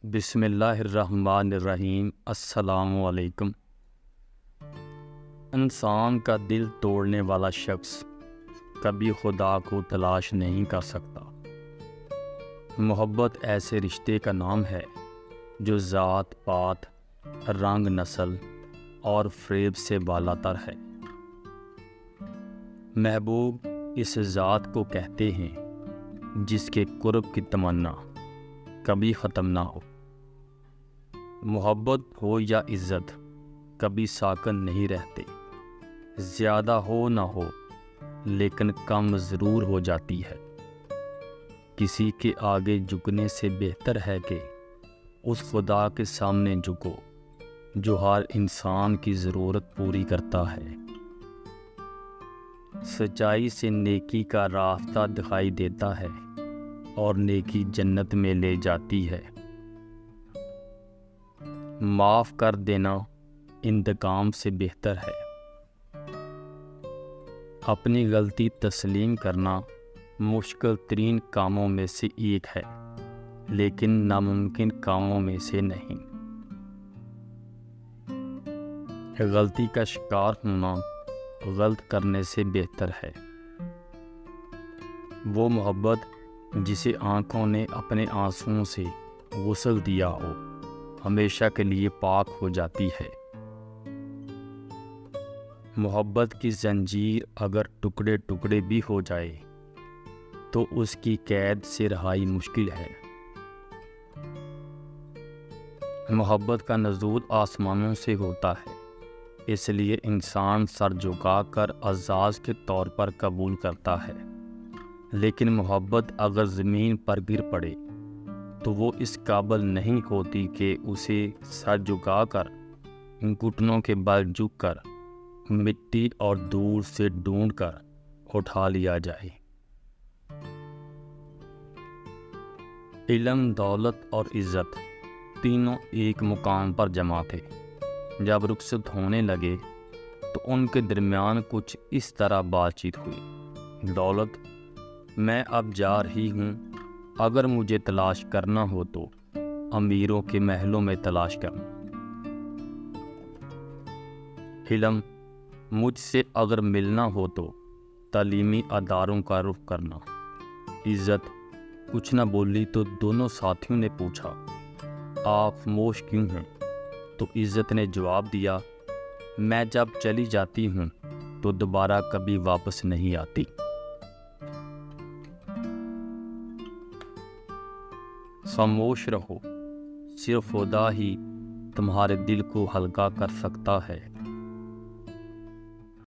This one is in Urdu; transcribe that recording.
بسم اللہ الرحمن الرحیم۔ السلام علیکم۔ انسان کا دل توڑنے والا شخص کبھی خدا کو تلاش نہیں کر سکتا۔ محبت ایسے رشتے کا نام ہے جو ذات پات، رنگ، نسل اور فریب سے بالا تر ہے۔ محبوب اس ذات کو کہتے ہیں جس کے قرب کی تمنا کبھی ختم نہ ہو۔ محبت ہو یا عزت کبھی ساکن نہیں رہتے، زیادہ ہو نہ ہو لیکن کم ضرور ہو جاتی ہے۔ کسی کے آگے جھکنے سے بہتر ہے کہ اس خدا کے سامنے جھکو جو ہر انسان کی ضرورت پوری کرتا ہے۔ سچائی سے نیکی کا راستہ دکھائی دیتا ہے اور نیکی جنت میں لے جاتی ہے۔ معاف کر دینا انتقام سے بہتر ہے۔ اپنی غلطی تسلیم کرنا مشکل ترین کاموں میں سے ایک ہے، لیکن ناممکن کاموں میں سے نہیں۔ غلطی کا شکار ہونا غلط کرنے سے بہتر ہے۔ وہ محبت جسے آنکھوں نے اپنے آنسوؤں سے غسل دیا ہو ہمیشہ کے لیے پاک ہو جاتی ہے۔ محبت کی زنجیر اگر ٹکڑے ٹکڑے بھی ہو جائے تو اس کی قید سے رہائی مشکل ہے۔ محبت کا نزول آسمانوں سے ہوتا ہے، اس لیے انسان سر جھکا کر اعزاز کے طور پر قبول کرتا ہے، لیکن محبت اگر زمین پر گر پڑے تو وہ اس قابل نہیں ہوتی کہ اسے سر جھکا کر گھٹنوں کے بل جھک کر مٹی اور دور سے ڈھونڈ کر اٹھا لیا جائے۔ علم، دولت اور عزت تینوں ایک مقام پر جمع تھے۔ جب رخصت ہونے لگے تو ان کے درمیان کچھ اس طرح بات چیت ہوئی: دولت: میں اب جا رہی ہوں، اگر مجھے تلاش کرنا ہو تو امیروں کے محلوں میں تلاش کرنا۔ علم: مجھ سے اگر ملنا ہو تو تعلیمی اداروں کا رخ کرنا۔ عزت: کچھ نہ بولی تو دونوں ساتھیوں نے پوچھا، آپ خاموش کیوں ہیں؟ تو عزت نے جواب دیا، میں جب چلی جاتی ہوں تو دوبارہ کبھی واپس نہیں آتی۔ خاموش رہو، صرف خدا ہی تمہارے دل کو ہلکا کر سکتا ہے۔